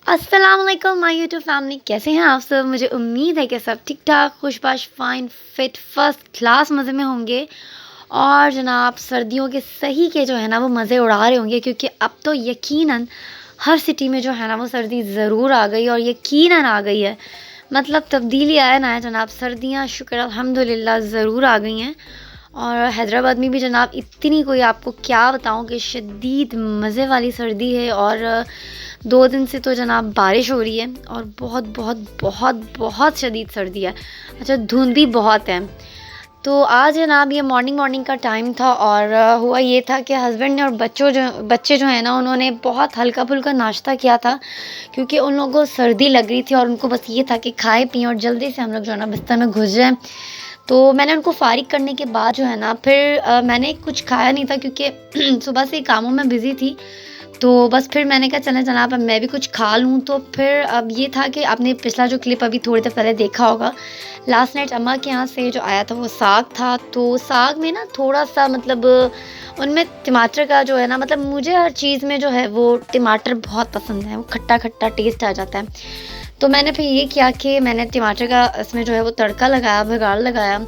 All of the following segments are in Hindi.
अस्सलाम वालेकुम माय यूट्यूब फैमिली, कैसे हैं आप सब। मुझे उम्मीद है कि सब ठीक ठाक खुशबाश फाइन फिट फर्स्ट क्लास मज़े में होंगे। और जनाब सर्दियों के सही के जो है ना वो मज़े उड़ा रहे होंगे, क्योंकि अब तो यकीनन हर सिटी में जो है ना वो सर्दी ज़रूर आ गई और यकीनन आ गई है। मतलब तब्दीली आया ना है जनाब, सर्दियाँ शुक्र अल्हम्दुलिल्लाह ज़रूर आ गई हैं। और हैदराबाद में भी जनाब इतनी कोई आपको क्या बताऊँ कि शदीद मज़े वाली सर्दी है। और 2 दिन से तो जनाब बारिश हो रही है और बहुत बहुत बहुत बहुत शदीद सर्दी है। अच्छा, धुंध भी बहुत है। तो आज जनाब ये मॉर्निंग मॉर्निंग का टाइम था और हुआ ये था कि हस्बैंड ने और बच्चे जो हैं ना उन्होंने बहुत हल्का फुल्का नाश्ता किया था, क्योंकि उन लोगों को सर्दी लग रही थी और उनको बस ये था कि खाएं पिएं और जल्दी से हम लोग जो है ना बिस्तर में घुस जाएं। तो मैंने उनको फ़ारिग करने के बाद जो है ना फिर मैंने कुछ खाया नहीं था, क्योंकि सुबह से ही कामों में बिज़ी थी। तो बस फिर मैंने कहा चलें जनाब अब मैं भी कुछ खा लूँ। तो फिर अब ये था कि आपने पिछला जो क्लिप अभी थोड़ी देर पहले देखा होगा, लास्ट नाइट अम्मा के यहाँ से जो आया था वो साग था। तो साग में ना थोड़ा-सा मतलब उनमें टमाटर का जो है ना, मतलब मुझे हर चीज़ में जो है वो टमाटर बहुत पसंद है, वो खट्टा-खट्टा टेस्ट आ जाता है। तो मैंने फिर ये किया कि मैंने टमाटर का इसमें जो है वो तड़का लगाया, बघाड़ लगाया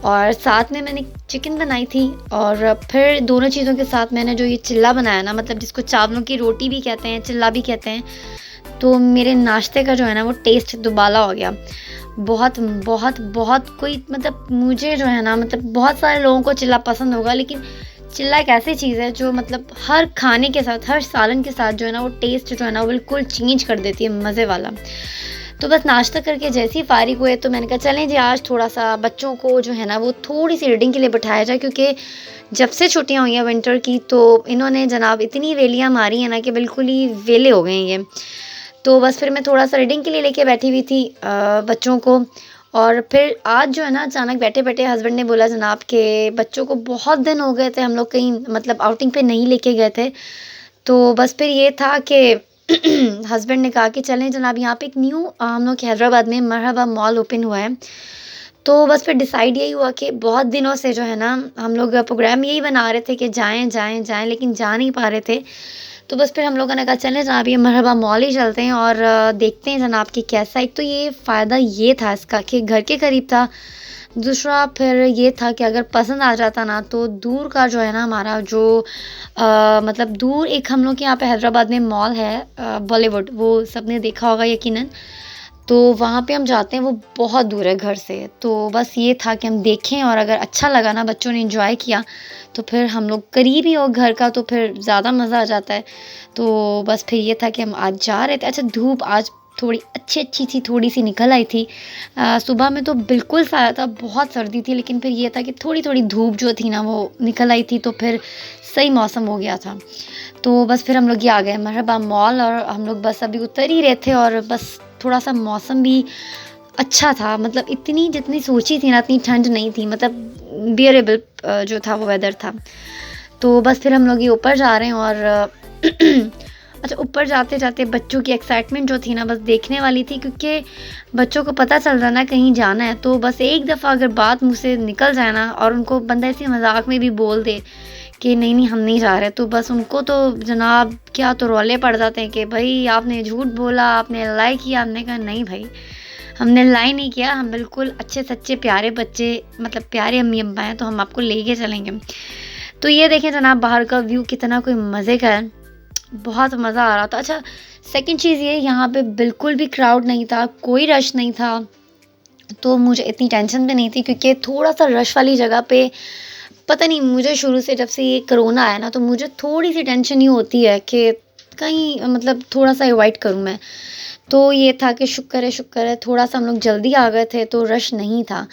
और साथ में मैंने चिकन बनाई थी। और फिर दोनों चीज़ों के साथ मैंने जो ये चिल्ला बनाया ना, मतलब जिसको चावलों की रोटी भी कहते हैं, चिल्ला भी कहते हैं। तो मेरे नाश्ते का जो है ना वो टेस्ट दुबाला हो गया। बहुत बहुत बहुत कोई मतलब मुझे जो है ना, मतलब बहुत सारे लोगों को चिल्ला पसंद होगा, लेकिन चिल्ला एक ऐसी चीज़ है जो मतलब हर खाने के साथ, हर सालन के साथ जो है ना वो टेस्ट जो है ना वो बिल्कुल चेंज कर देती है, मज़े वाला। तो बस नाश्ता करके जैसे ही फ़ारिग हुए तो मैंने कहा चलें जी आज थोड़ा-सा बच्चों को जो है ना वो थोड़ी-सी रीडिंग के लिए बिठाया जाए, क्योंकि जब से छुट्टियाँ हुई हैं विंटर की तो इन्होंने जनाब इतनी वेलियाँ मारी हैं ना कि बिल्कुल ही वेले हो गए हैं ये। तो बस फिर मैं थोड़ा-सा रीडिंग के लिए लेके बैठी हुई थी बच्चों को। और फिर आज जो है ना अचानक बैठे-बैठे हस्बैंड ने बोला जनाब कि बच्चों को बहुत दिन हो गए थे हम लोग कहीं मतलब आउटिंग पे नहीं लेके गए थे। तो बस फिर ये था कि हस्बैंड ने कहा कि चलें जनाब यहाँ पे एक न्यू हम लोग के हैदराबाद में मरहबा मॉल ओपन हुआ है। तो बस फिर डिसाइड यही हुआ कि बहुत दिनों से जो है ना हम लोग प्रोग्राम यही बना रहे थे कि जाएँ, जाएँ, जाएँ, लेकिन जा नहीं पा रहे थे। तो बस फिर हम लोगों ने कहा चलें जनाब ये मरहबा मॉल ही चलते हैं और देखते हैं जनाब कि कैसा। एक तो ये फ़ायदा ये था इसका कि घर के करीब था। दूसरा फिर ये था कि अगर पसंद आ जाता ना तो दूर का जो है ना हमारा जो मतलब दूर एक हम लोग के यहाँ पे हैदराबाद में मॉल है बॉलीवुड, वो सबने देखा होगा यकीनन। तो वहाँ पे हम जाते हैं, वो बहुत दूर है घर से। तो बस ये था कि हम देखें और अगर अच्छा लगा ना, बच्चों ने एन्जॉय किया, तो फिर हम लोग करीब ही हो घर का तो फिर ज़्यादा मज़ा आ जाता है। तो बस फिर ये था कि हम आज जा रहे थे। अच्छा, धूप आज थोड़ी अच्छी सी थोड़ी-सी निकल आई थी। सुबह में तो बिल्कुल साया था, बहुत सर्दी थी, लेकिन फिर ये था कि थोड़ी-थोड़ी धूप जो थी ना वो निकल आई थी तो फिर सही मौसम हो गया था। तो बस फिर हम लोग ये आ गए मरहबा मॉल और हम लोग बस अभी उतर ही रहे थे और बस थोड़ा-सा मौसम भी अच्छा था, मतलब इतनी जितनी सोची थी ना इतनी ठंड नहीं थी, मतलब बियरेबल जो था वो वेदर था। तो बस फिर हम लोग ये ऊपर जा रहे हैं और अच्छा, ऊपर जाते-जाते बच्चों की एक्साइटमेंट जो थी ना बस देखने वाली थी, क्योंकि बच्चों को पता चल रहा है ना कहीं जाना है तो बस एक दफ़ा अगर बात मुँह से निकल जाए ना और उनको बंदा ऐसे मज़ाक में भी बोल दे कि नहीं, नहीं हम नहीं जा रहे, तो बस उनको तो जनाब क्या तो रौले पड़ जाते हैं कि भई आपने झूठ बोला, आपने लाई किया। हमने कहा नहीं भई, हमने लाई नहीं किया, हम बिल्कुल अच्छे सच्चे प्यारे बच्चे, मतलब प्यारे अम्मी-अब्बा हैं तो हम आपको लेके चलेंगे। तो ये देखें जनाब बाहर का व्यू कितना कोई मज़े का है, बहुत मज़ा आ रहा था। अच्छा, सेकंड चीज़ ये यहाँ पे बिल्कुल भी क्राउड नहीं था, कोई रश नहीं था, तो मुझे इतनी टेंशन भी नहीं थी, क्योंकि थोड़ा-सा रश वाली जगह पे पता नहीं मुझे शुरू से जब से ये कोरोना आया ना तो मुझे थोड़ी-सी टेंशन ये होती है कि कहीं मतलब थोड़ा-सा अवॉइड करूँ मैं। तो ये था कि शुक्र है थोड़ा-सा हम लोग जल्दी आ गए थे तो रश नहीं था,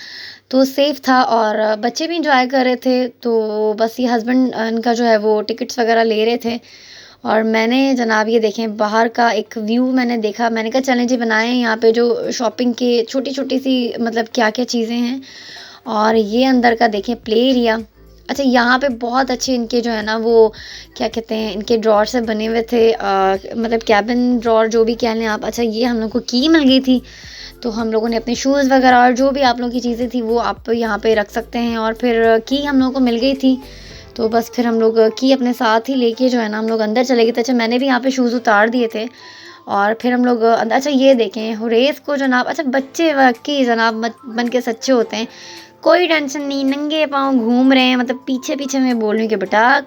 तो सेफ़ था और बच्चे भी एन्जॉय कर रहे थे। तो बस ये हस्बैंड इनका जो है वो टिकट्स वग़ैरह ले रहे थे और मैंने जनाब ये देखें बाहर का एक व्यू मैंने देखा। मैंने कहा चलें जी बनाएँ यहाँ पे जो शॉपिंग की छोटी-छोटी सी मतलब क्या-क्या चीज़ें हैं। और ये अंदर का देखें प्ले एरिया। अच्छा, यहाँ पे बहुत अच्छे इनके जो है ना वो क्या कहते हैं इनके ड्रॉर से बने हुए थे, मतलब कैबिन ड्रॉर जो भी कह लें आप। अच्छा, ये हम लोग को की मिल गई थी, तो हम लोगों ने अपने शूज़ वगैरह और जो भी आप लोगों की चीज़ें थी वो आप यहाँ पे रख सकते हैं। और फिर की हम लोगों को मिल गई थी, तो बस फिर हम लोग की अपने साथ ही लेके जो है ना हम लोग अंदर चले गए थे। अच्छा, मैंने भी यहाँ पे शूज़ उतार दिए थे और फिर हम लोग अच्छा ये देखें हुरैस को जनाब, अच्छा बच्चे वाकई जनाब बन के सच्चे होते हैं, कोई टेंशन नहीं, नंगे पाँव घूम रहे हैं, मतलब पीछे पीछे मैं बोल रही हूँ कि बेटा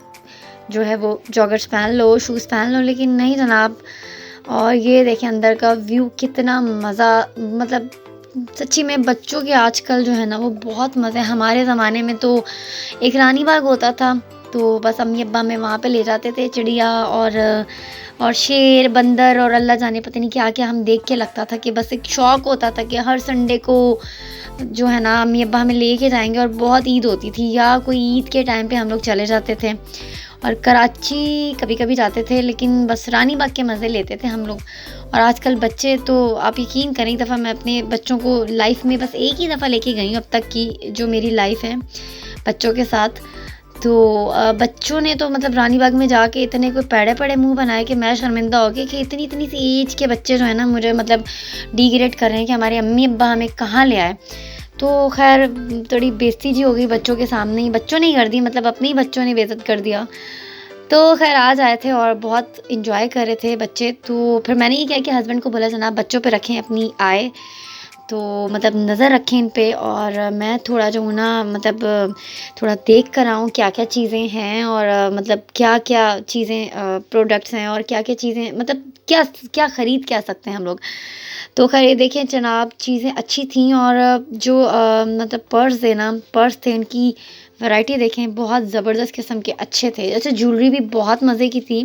जो है वो जॉगर्स पहन लो, शूज़ पहन लो, लेकिन नहीं जनाब। और ये देखें अंदर का व्यू कितना मज़ा, मतलब सच्ची में बच्चों के आजकल जो है ना वो बहुत मज़े। हमारे ज़माने में तो एक रानी बाग होता था, तो बस अम्मी अब्बा में वहाँ पे ले जाते थे, चिड़िया और शेर बंदर और अल्लाह जाने पता नहीं क्या क्या हम देख के लगता था कि बस एक शौक़ होता था कि हर संडे को जो है ना अम्मी अब्बा हमें लेके जाएंगे। और बहुत ईद होती थी या कोई ईद के टाइम पे हम लोग चले जाते थे, और कराची कभी कभी जाते थे, लेकिन बस रानी बाग के मज़े लेते थे हम लोग। और आजकल बच्चे तो आप यकीन करें, एक दफ़ा मैं अपने बच्चों को लाइफ में बस एक ही दफ़ा लेके गई हूँ अब तक की जो मेरी लाइफ है बच्चों के साथ। तो बच्चों ने तो मतलब रानी बाग में जाके इतने कोई पेड़े पड़े मुंह बनाए कि मैं शर्मिंदा हो गई कि इतनी इतनी सी एज के बच्चे जो है ना मुझे मतलब डिग्रेड कर रहे हैं कि हमारे अम्मी अब्बा हमें कहाँ ले आए। तो खैर थोड़ी बेइज्जती जी हो गई बच्चों के सामने ही, बच्चों ने ही कर दी, मतलब अपने ही बच्चों ने बेइज्जत कर दिया। तो खैर आज आए थे और बहुत एंजॉय कर रहे थे बच्चे। तो फिर मैंने ये किया कि हस्बैंड को बोला जनाब बच्चों पे रखें अपनी आय, तो मतलब नज़र रखें इन पे, और मैं थोड़ा जो हूँ ना मतलब थोड़ा देख कर आऊँ क्या क्या चीज़ें हैं, और मतलब क्या क्या चीज़ें प्रोडक्ट्स हैं, और क्या क्या चीज़ें मतलब क्या क्या ख़रीद क्या सकते हैं हम लोग। तो खैर ये देखें जनाब चीज़ें अच्छी थी, और जो मतलब पर्स थे उनकी वैरायटी देखें बहुत ज़बरदस्त किस्म के अच्छे थे। अच्छा ज्वेलरी भी बहुत मज़े की थी।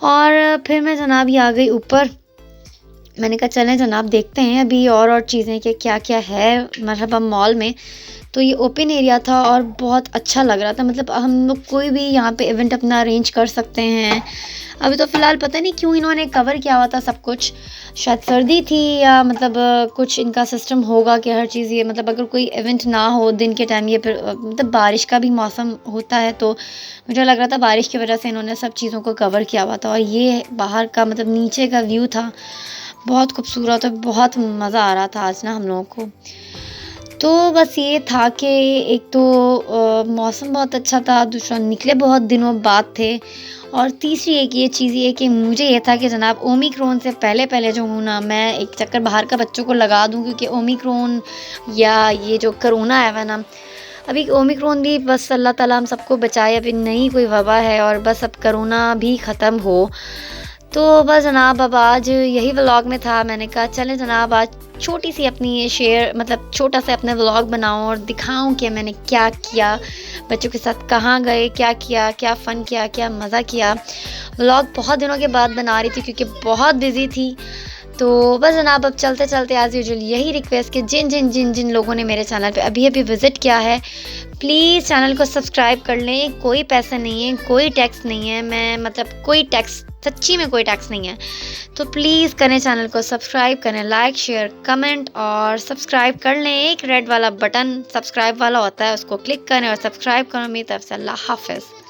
और फिर मैं जनाब ये आ गई ऊपर, मैंने कहा चलें जनाब देखते हैं अभी और चीज़ें कि क्या-क्या है मरहबा मॉल में। तो ये ओपन एरिया था और बहुत अच्छा लग रहा था, मतलब हम लोग कोई भी यहाँ पे इवेंट अपना अरेंज कर सकते हैं। अभी तो फ़िलहाल पता नहीं क्यों इन्होंने कवर किया हुआ था सब कुछ, शायद सर्दी थी या मतलब कुछ इनका सिस्टम होगा कि हर चीज़ ये मतलब अगर कोई इवेंट ना हो दिन के टाइम, ये फिर मतलब बारिश का भी मौसम होता है, तो मुझे लग रहा था बारिश की वजह से इन्होंने सब चीज़ों को कवर किया हुआ था। और ये बाहर का मतलब नीचे का व्यू था बहुत खूबसूरत, और बहुत मज़ा आ रहा था आज ना हम लोगों को। तो बस ये था कि एक तो मौसम बहुत अच्छा था, दूसरा निकले बहुत दिनों बाद थे, और तीसरी एक ये चीज़ ये कि मुझे ये था कि जनाब ओमिक्रॉन से पहले जो हूँ ना मैं एक चक्कर बाहर का बच्चों को लगा दूँ, क्योंकि ओमिक्रॉन या ये जो कोरोना आया हुआ है ना, अभी ओमिक्रॉन भी बस अल्लाह ताला हम सबको बचाए, अभी नई कोई वबा है और बस अब कोरोना भी ख़त्म हो। तो बस जनाब अब आज यही व्लॉग में था, मैंने कहा चलें जनाब आज छोटी सी अपनी ये शेयर मतलब छोटा सा अपना व्लॉग बनाऊं और दिखाऊं कि मैंने क्या किया, बच्चों के साथ कहाँ गए, क्या किया, क्या फ़न किया, क्या मज़ा किया। व्लॉग बहुत दिनों के बाद बना रही थी क्योंकि बहुत बिज़ी थी। तो बस जनाब अब चलते चलते एज़ यूजुअल यही रिक्वेस्ट कि जिन लोगों ने मेरे चैनल पे अभी अभी विज़िट किया है प्लीज़ चैनल को सब्सक्राइब कर लें। कोई पैसा नहीं है, कोई टैक्स नहीं है, मैं मतलब कोई टैक्स सच्ची में कोई टैक्स नहीं है। तो प्लीज़ करें चैनल को सब्सक्राइब करें, लाइक शेयर कमेंट और सब्सक्राइब कर लें। एक रेड वाला बटन सब्सक्राइब वाला होता है उसको क्लिक करें और सब्सक्राइब करें। मेरी तरफ से अल्लाह हाफ़िज़।